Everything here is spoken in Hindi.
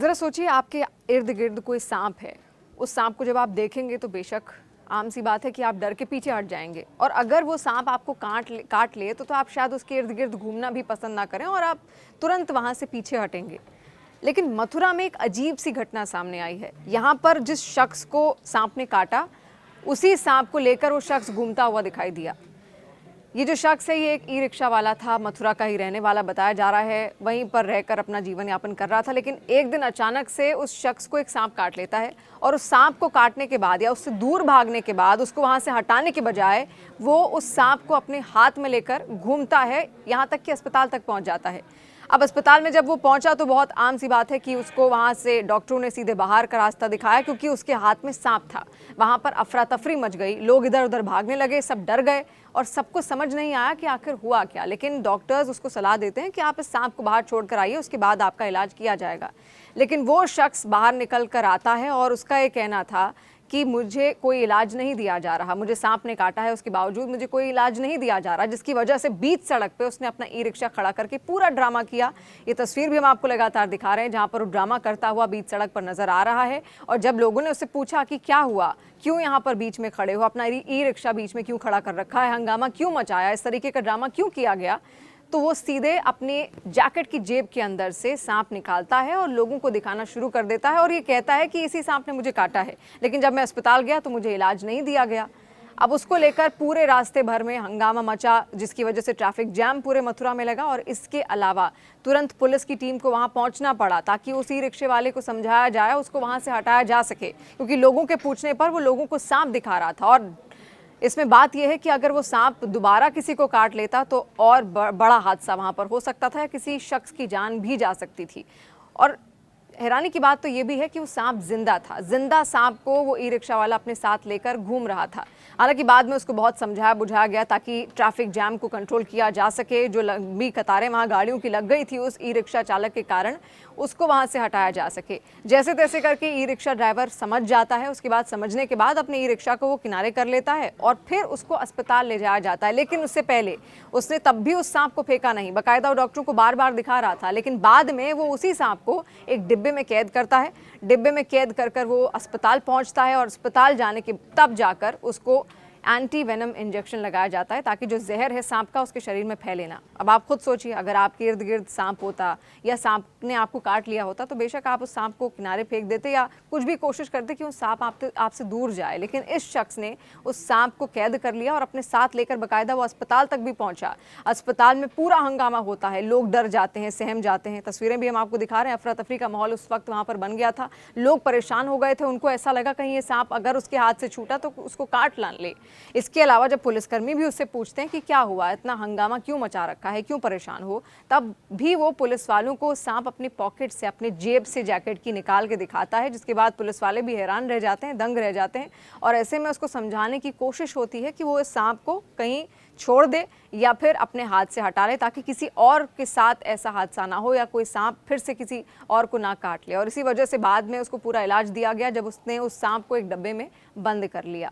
ज़रा सोचिए आपके इर्द गिर्द कोई सांप है। उस सांप को जब आप देखेंगे तो बेशक आम सी बात है कि आप डर के पीछे हट जाएंगे, और अगर वो सांप आपको काट ले तो आप शायद उसके इर्द गिर्द घूमना भी पसंद ना करें और आप तुरंत वहाँ से पीछे हटेंगे। लेकिन मथुरा में एक अजीब सी घटना सामने आई है। यहाँ पर जिस शख्स को सांप ने काटा, उसी सांप को लेकर वो शख्स घूमता हुआ दिखाई दिया। ये जो शख्स है ये एक ई रिक्शा वाला था, मथुरा का ही रहने वाला बताया जा रहा है। वहीं पर रहकर अपना जीवन यापन कर रहा था, लेकिन एक दिन अचानक से उस शख्स को एक सांप काट लेता है, और उस सांप को काटने के बाद या उससे दूर भागने के बाद उसको वहां से हटाने के बजाय वो उस सांप को अपने हाथ में लेकर घूमता है, यहाँ तक कि अस्पताल तक पहुँच जाता है। अब अस्पताल में जब वो पहुंचा तो बहुत आम सी बात है कि उसको वहां से डॉक्टरों ने सीधे बाहर का रास्ता दिखाया, क्योंकि उसके हाथ में सांप था। वहां पर अफरा तफरी मच गई, लोग इधर उधर भागने लगे, सब डर गए और सबको समझ नहीं आया कि आखिर हुआ क्या। लेकिन डॉक्टर्स उसको सलाह देते हैं कि आप इस सांप को बाहर छोड़कर आइए, उसके बाद आपका इलाज किया जाएगा। लेकिन वो शख्स बाहर निकल कर आता है और उसका ये कहना था कि मुझे कोई इलाज नहीं दिया जा रहा, मुझे सांप ने काटा है, उसके बावजूद मुझे कोई इलाज नहीं दिया जा रहा, जिसकी वजह से बीच सड़क पे उसने अपना ई रिक्शा खड़ा करके पूरा ड्रामा किया। ये तस्वीर भी हम आपको लगातार दिखा रहे हैं जहां पर वो ड्रामा करता हुआ बीच सड़क पर नजर आ रहा है। और जब लोगों ने उससे पूछा कि क्या हुआ, क्यों यहाँ पर बीच में खड़े हो, अपना ई रिक्शा बीच में क्यों खड़ा कर रखा है, हंगामा क्यों मचाया, इस तरीके का ड्रामा क्यों किया गया, तो वो सीधे अपने जैकेट की जेब के अंदर से सांप निकालता है और लोगों को दिखाना शुरू कर देता है और ये कहता है कि इसी सांप ने मुझे काटा है, लेकिन जब मैं अस्पताल गया तो मुझे इलाज नहीं दिया गया। अब उसको लेकर पूरे रास्ते भर में हंगामा मचा, जिसकी वजह से ट्रैफिक जैम पूरे मथुरा में लगा। और इसके अलावा तुरंत पुलिस की टीम को वहां पहुंचना पड़ा ताकि उस ई रिक्शे वाले को समझाया जाए, उसको वहां से हटाया जा सके, क्योंकि लोगों के पूछने पर वो लोगों को सांप दिखा रहा था। और इसमें बात यह है कि अगर वो सांप दोबारा किसी को काट लेता तो और बड़ा हादसा वहां पर हो सकता था, या किसी शख्स की जान भी जा सकती थी। और हैरानी की बात तो ये भी है कि वो सांप जिंदा था। जिंदा सांप को वो ई रिक्शा वाला अपने साथ लेकर घूम रहा था। हालांकि बाद में उसको बहुत समझाया बुझाया गया ताकि ट्रैफिक जैम को कंट्रोल किया जा सके। जो लंबी कतारें वहां गाड़ियों की लग गई थी उस ई रिक्शा चालक के कारण, उसको वहां से हटाया जा सके। जैसे तैसे करके ई रिक्शा ड्राइवर समझ जाता है। उसके बाद समझने के बाद अपने ई रिक्शा को वो किनारे कर लेता है और फिर उसको अस्पताल ले जाया जाता है। लेकिन उससे पहले उसने तब भी उस सांप को फेंका नहीं, बाकायदा वो डॉक्टरों को बार बार दिखा रहा था। लेकिन बाद में वो उसी सांप को एक डिब्बे में कैद करता है। डिब्बे में कैद कर वो अस्पताल पहुंचता है और अस्पताल जाने के तब जाकर उसको एंटी वेनम इंजेक्शन लगाया जाता है ताकि जो जहर है सांप का उसके शरीर में फैले ना। अब आप खुद सोचिए, अगर आपके इर्द गिर्द सांप होता या सांप ने आपको काट लिया होता तो बेशक आप उस सांप को किनारे फेंक देते या कुछ भी कोशिश करते कि वो सांप आपसे दूर जाए। लेकिन इस शख्स ने उस सांप को कैद कर लिया और अपने साथ लेकर बाकायदा वो अस्पताल तक भी पहुंचा। अस्पताल में पूरा हंगामा होता है, लोग डर जाते हैं, सहम जाते हैं। तस्वीरें भी हम आपको दिखा रहे हैं। अफरा तफरी का माहौल उस वक्त वहाँ पर बन गया था। लोग परेशान हो गए थे, उनको ऐसा लगा कहीं ये सांप अगर उसके हाथ से छूटा तो उसको काट ना ले। इसके अलावा जब पुलिसकर्मी भी उससे पूछते हैं कि क्या हुआ, इतना हंगामा क्यों मचा रखा है, क्यों परेशान हो, तब भी वो पुलिस वालों को सांप अपनी पॉकेट से, अपने जेब से जैकेट की निकाल के दिखाता है, जिसके बाद पुलिस वाले भी हैरान रह जाते हैं, दंग रह जाते हैं। और ऐसे में उसको समझाने की कोशिश होती है कि वो इस सांप को कहीं छोड़ दे या फिर अपने हाथ से हटा ले ताकि किसी और के साथ ऐसा हादसा ना हो या कोई सांप फिर से किसी और को ना काट ले। और इसी वजह से बाद में उसको पूरा इलाज दिया गया जब उसने उस सांप को एक डब्बे में बंद कर लिया।